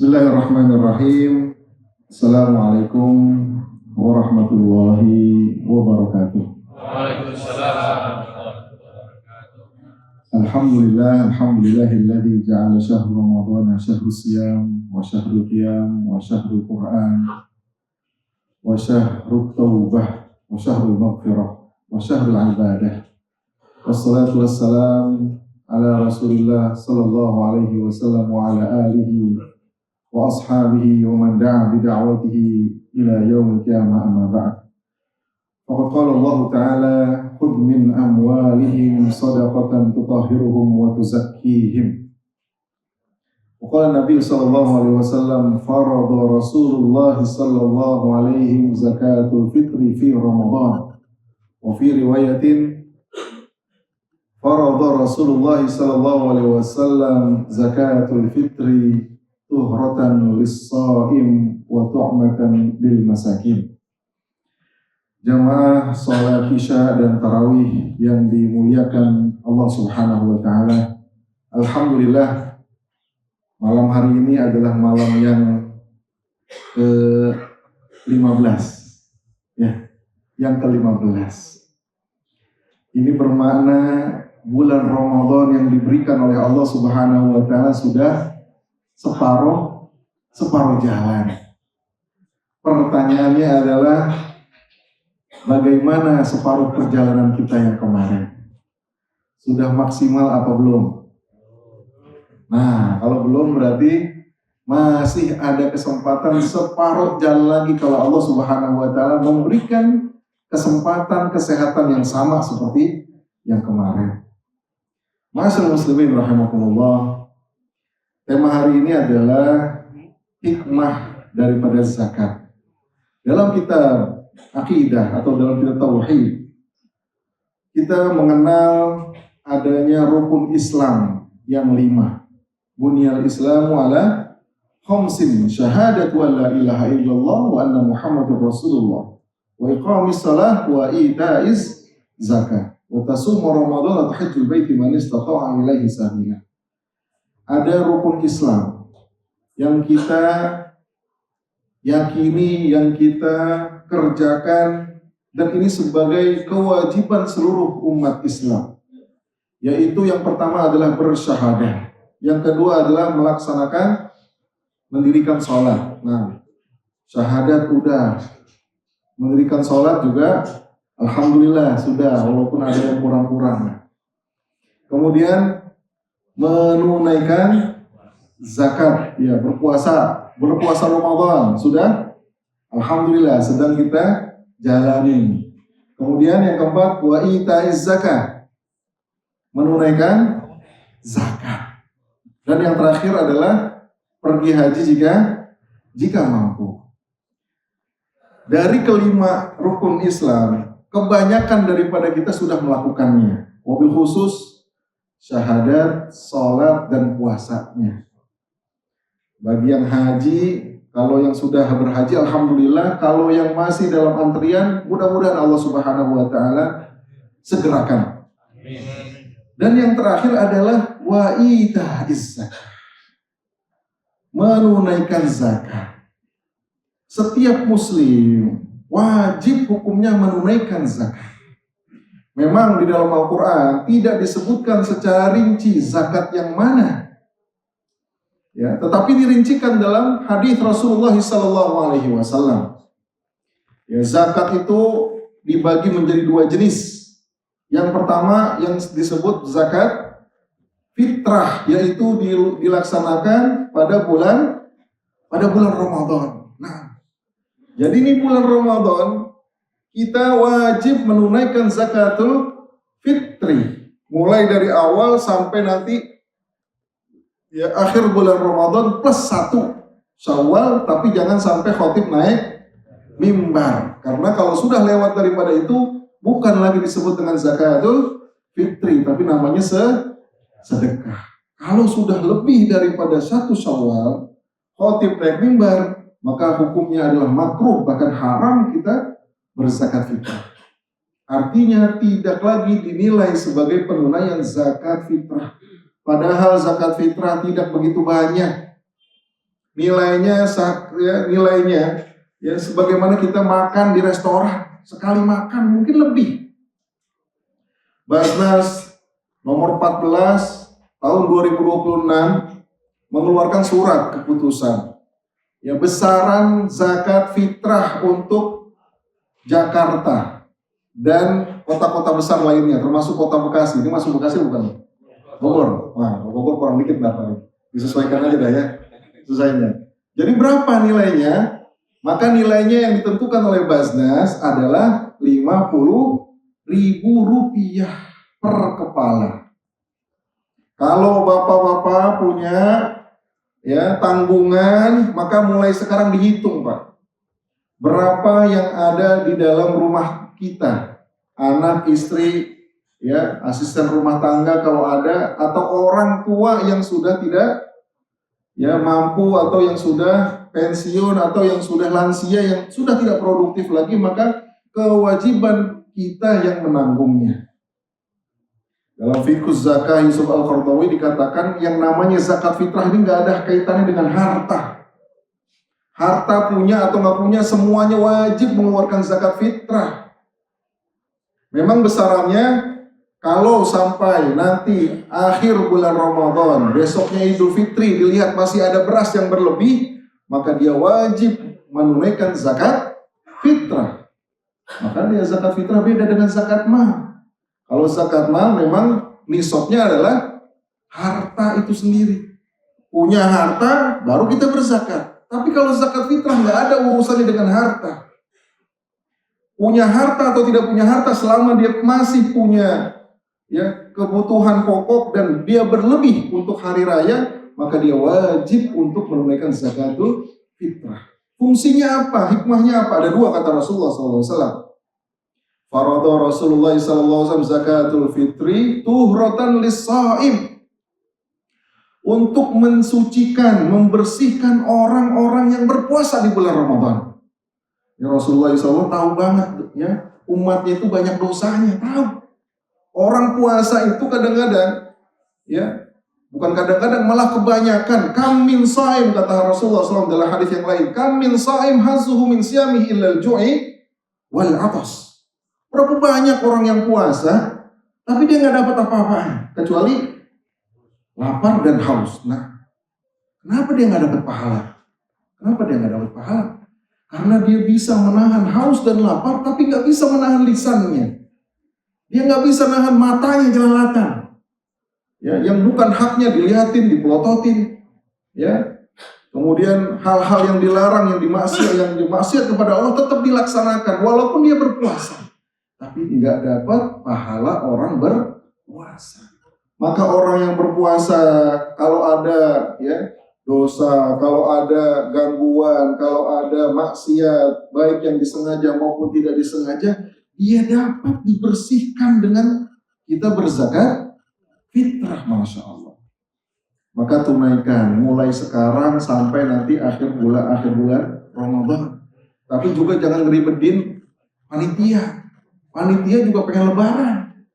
Bismillahirrahmanirrahim. Assalamualaikum warahmatullahi wabarakatuh. Waalaikumsalam. Alhamdulillahilladzi ja'ala syahra ramadhana syahru siyam wa syahrul qiyam wa syahrul qur'an wa syahrut taubah wa syahrul maghfirah wa syahrul ibadah. Wassalatu wassalam ala Rasulillah sallallahu alaihi wasallam wa ala alihi wa ashabihi wa man da'a bida'watihi ila yaumil qiyamah, amma ba'd. Faqad qala Allah ta'ala, khudh min amwalihim shadaqatan tutahhiruhum wa tuzakkihim. Wa qala Nabi sallallahu alaihi wasallam, farada Rasulullah sallallahu alaihi zakatul fitri fi Ramadan. Wa fi riwayatin, farada Rasulullah sallallahu alaihi wasallam zakatul fitri tuhratan lis-shaim wa tu'matan lil masakin. Jamaah salat Isya dan tarawih yang dimuliakan Allah Subhanahu wa taala. Alhamdulillah, malam hari ini adalah malam yang ke-15. Ya, yang ke-15. Ini bermakna bulan Ramadan yang diberikan oleh Allah Subhanahu wa taala sudah separuh jalan. Pertanyaannya adalah, bagaimana separuh perjalanan kita yang kemarin? Sudah maksimal apa belum? Nah, kalau belum berarti masih ada kesempatan separuh jalan lagi kalau Allah Subhanahu wa taala memberikan kesempatan kesehatan yang sama seperti yang kemarin. Ma'asyiral muslimin rahimakumullah. Tema hari ini adalah hikmah daripada zakat. Dalam kitab akidah atau dalam kitab tauhid, kita mengenal adanya rukun Islam yang 5. Bunyal Islamu ala khamsin, syahadatu an la ilaha illallah wa anna Muhammadur Rasulullah, wa iqamis salah wa ita'iz zakat, wa tasumu Ramadan wa tahajjul baiti man istata'a ilaihi sabila. Ada rukun Islam yang kita yakini, yang kita kerjakan, dan ini sebagai kewajiban seluruh umat Islam. Yaitu yang pertama adalah bersyahadah, yang kedua adalah melaksanakan mendirikan sholat. Nah, syahadat udah, mendirikan sholat juga alhamdulillah sudah, walaupun ada yang kurang-kurang. Kemudian menunaikan zakat, ya, berpuasa Ramadan sudah alhamdulillah sedang kita jalani. Kemudian yang keempat, wa itaiz zakat, menunaikan zakat. Dan yang terakhir adalah pergi haji jika mampu. Dari kelima rukun Islam, kebanyakan daripada kita sudah melakukannya, wabil khusus syahadat, sholat, dan puasanya. Bagi yang haji, kalau yang sudah berhaji alhamdulillah, kalau yang masih dalam antrian, mudah-mudahan Allah Subhanahu wa taala segerakan. Dan yang terakhir adalah wa ita'iz zakat, menunaikan zakat. Setiap muslim wajib hukumnya menunaikan zakat. Memang di dalam Al-Quran tidak disebutkan secara rinci zakat yang mana, ya, tetapi dirincikan dalam hadis Rasulullah SAW. Ya, zakat itu dibagi menjadi 2 jenis. Yang pertama yang disebut zakat fitrah, yaitu dilaksanakan pada bulan Ramadan. Nah, jadi ini bulan Ramadan kita wajib menunaikan zakatul fitri, mulai dari awal sampai nanti ya akhir bulan Ramadan plus 1 Syawal, tapi jangan sampai khotib naik mimbar, karena kalau sudah lewat daripada itu bukan lagi disebut dengan zakatul fitri, tapi namanya sedekah. Kalau sudah lebih daripada 1 Syawal khotib naik mimbar, maka hukumnya adalah makruh, bahkan haram kita berzakat fitrah. Artinya tidak lagi dinilai sebagai penunaian zakat fitrah. Padahal zakat fitrah tidak begitu banyak. nilainya ya sebagaimana kita makan di restoran, sekali makan mungkin lebih. Basnas nomor 14 tahun 2026 mengeluarkan surat keputusan ya besaran zakat fitrah untuk Jakarta dan kota-kota besar lainnya termasuk kota Bekasi. Ini masuk Bekasi bukan? Bogor. Nah, Bogor kurang dikit berapa? Disesuaikan aja dah ya. Susahnya. Jadi berapa nilainya? Maka nilainya yang ditentukan oleh Basnas adalah Rp50.000 per kepala. Kalau bapak-bapak punya ya tanggungan, maka mulai sekarang dihitung, Pak. Berapa yang ada di dalam rumah kita? Anak, istri, ya, asisten rumah tangga kalau ada, atau orang tua yang sudah tidak ya mampu atau yang sudah pensiun atau yang sudah lansia yang sudah tidak produktif lagi, maka kewajiban kita yang menanggungnya. Dalam Fiqhus Zakah Yusuf Al-Qaradawi dikatakan yang namanya zakat fitrah ini nggak ada kaitannya dengan harta. Harta punya atau nggak punya semuanya wajib mengeluarkan zakat fitrah. Memang besarannya kalau sampai nanti akhir bulan Ramadan, besoknya Idul Fitri, dilihat masih ada beras yang berlebih, maka dia wajib menunaikan zakat fitrah. Maka dia zakat fitrah beda dengan zakat mal. Kalau zakat mal memang nisabnya adalah harta itu sendiri. Punya harta, baru kita berzakat. Tapi kalau zakat fitrah nggak ada urusannya dengan harta. Punya harta atau tidak punya harta, selama dia masih punya ya kebutuhan pokok dan dia berlebih untuk hari raya, maka dia wajib untuk menunaikan zakatul fitrah. Fungsinya apa? Hikmahnya apa? Ada dua kata Rasulullah SAW. Farada Rasulullah SAW zakatul fitri tuhratan lis-shaim, untuk mensucikan, membersihkan orang-orang yang berpuasa di bulan Ramadan. Ya, Rasulullah SAW tahu banget ya umatnya itu banyak dosanya, tahu. Orang puasa itu kadang-kadang, ya, bukan kadang-kadang, malah kebanyakan. Kam min saim, kata Rasulullah SAW dalam hadis yang lain. Kam min saim hazuhu min siyamihi illal ju'i wal atas. Berapa banyak orang yang puasa, tapi dia nggak dapat apa-apaan, kecuali lapar dan haus. Nah, kenapa dia nggak dapat pahala? Kenapa dia nggak dapat pahala? Karena dia bisa menahan haus dan lapar, tapi nggak bisa menahan lisannya. Dia nggak bisa nahan matanya jelalatan, ya, yang bukan haknya dilihatin, dipelototin, ya. Kemudian hal-hal yang dilarang, yang dimaksiat kepada Allah tetap dilaksanakan, walaupun dia berpuasa, tapi nggak dapat pahala orang berpuasa. Maka orang yang berpuasa, kalau ada ya dosa, kalau ada gangguan, kalau ada maksiat, baik yang disengaja maupun tidak disengaja, dia dapat dibersihkan dengan kita berzakat fitrah, Masya Allah. Maka tunaikan mulai sekarang sampai nanti akhir bulan Ramadan. Tapi juga jangan ngeribetin panitia. Panitia juga pengen lebaran,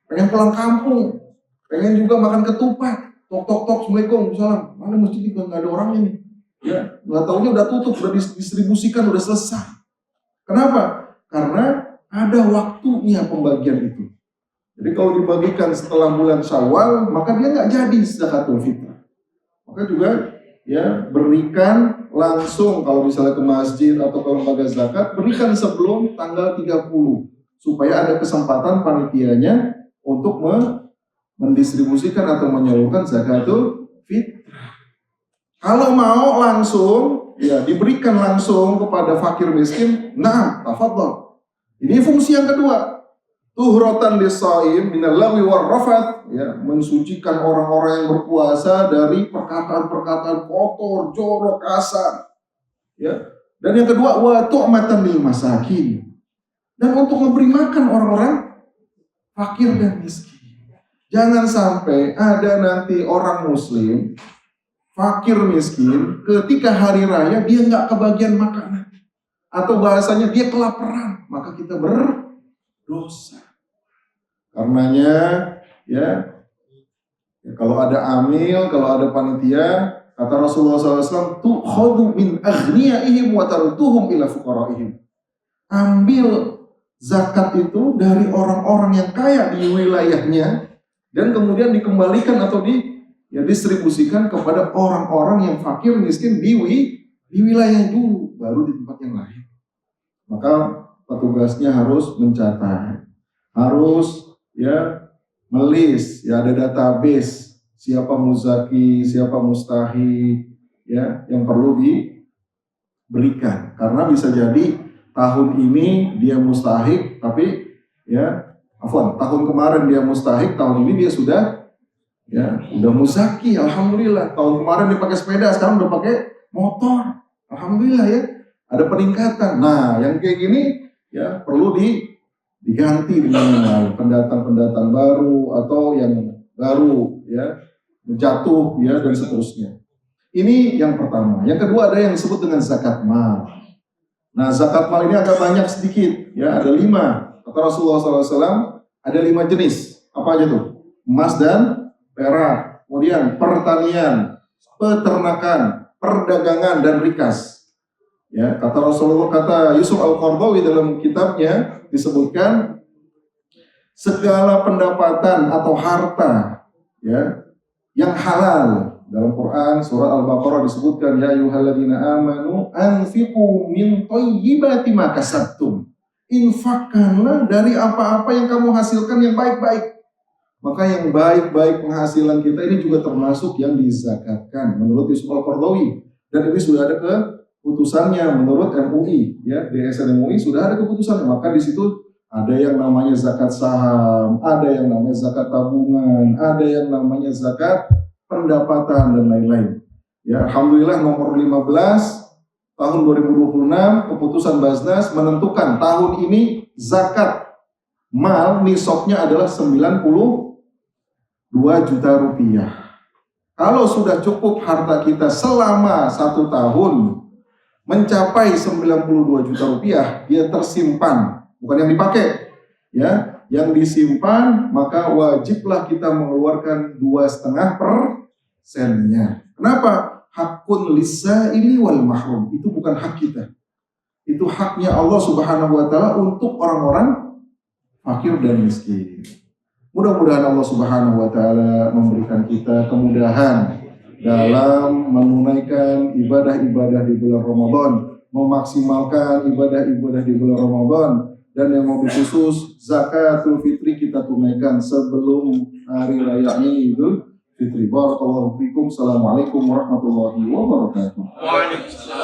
pengen pulang kampung, pengen juga makan ketupat. Tok, Assalamualaikum, salam. Mana masjid itu nggak ada orangnya nih? Ya, nggak taunya udah tutup, udah distribusikan, udah selesai. Kenapa? Karena ada waktunya pembagian itu. Jadi kalau dibagikan setelah bulan Syawal, maka dia nggak jadi zakatul fitrah. Maka juga ya berikan langsung, kalau misalnya ke masjid atau ke lembaga zakat, berikan sebelum tanggal 30 supaya ada kesempatan panitianya untuk mendistribusikan atau menyalurkan zakatul fitrah. Kalau mau langsung, ya diberikan langsung kepada fakir miskin. Nah, tafadhol. Ini fungsi yang kedua. Tuhratan lis-shaim minal lagwi war rafath, ya, mensucikan orang-orang yang berpuasa dari perkataan-perkataan kotor, jorok, kasar. Ya. Dan yang kedua, wa tu'matan lil masakin. Dan untuk memberi makan orang-orang fakir dan miskin. Jangan sampai ada nanti orang muslim fakir miskin ketika hari raya dia nggak kebagian makanan, atau bahasanya dia kelaparan, maka kita berdosa. Karenanya ya kalau ada amil, kalau ada panitia, kata Rasulullah SAW, tu'khadhu min aghniyaihim wa tarduhum ila fuqaraihim. Ambil zakat itu dari orang-orang yang kaya di wilayahnya dan kemudian dikembalikan atau distribusikan kepada orang-orang yang fakir miskin di wilayah dulu, baru di tempat yang lain. Maka petugasnya harus mencatat, harus melis, ada database siapa muzaki, siapa mustahik, yang perlu diberikan. Karena bisa jadi tahun ini dia mustahik, tapi tahun kemarin dia mustahik, tahun ini dia sudah muzaki, alhamdulillah. Tahun kemarin dia pakai sepeda, sekarang udah pakai motor, alhamdulillah ada peningkatan. Nah, yang kayak gini perlu diganti dengan pendatang-pendatang baru atau yang baru jatuh dan seterusnya. Ini yang pertama. Yang kedua ada yang disebut dengan zakat mal. Nah, zakat mal ini agak banyak sedikit, ada 5. Kata Rasulullah SAW, ada 5 jenis. Apa aja tuh? Emas dan perak, kemudian pertanian, peternakan, perdagangan dan rikas. Kata Rasulullah, kata Yusuf Al-Qaradawi dalam kitabnya disebutkan segala pendapatan atau harta yang halal. Dalam Quran surah Al-Baqarah disebutkan, ya ayyuhalladzina amanu anfiqu min thayyibati ma kasabtum. Infakkanlah dari apa-apa yang kamu hasilkan yang baik-baik. Maka yang baik-baik penghasilan kita ini juga termasuk yang dizakatkan menurut Yusuf Al-Qaradawi. Dan ini sudah ada keputusannya menurut MUI, DSN MUI sudah ada keputusannya. Maka di situ ada yang namanya zakat saham, ada yang namanya zakat tabungan, ada yang namanya zakat pendapatan dan lain-lain. Alhamdulillah nomor 15 tahun 2026 keputusan Basnas menentukan tahun ini zakat mal nisabnya adalah 92 juta rupiah. Kalau sudah cukup harta kita selama 1 tahun mencapai 92 juta rupiah, dia tersimpan, bukan yang dipakai, yang disimpan, maka wajiblah kita mengeluarkan 2,5%-nya. Kenapa? Hakun lisaili wal mahrum. Itu bukan hak kita. Itu haknya Allah Subhanahu wa taala untuk orang-orang fakir dan miskin. Mudah-mudahan Allah Subhanahu wa taala memberikan kita kemudahan dalam menunaikan ibadah-ibadah di bulan Ramadan, memaksimalkan ibadah-ibadah di bulan Ramadan, dan yang lebih khusus zakatul fitri kita tunaikan sebelum hari raya Idul Fitri. Barakallahu fikum. Assalamualaikum warahmatullahi wabarakatuh. Waalaikumsalam.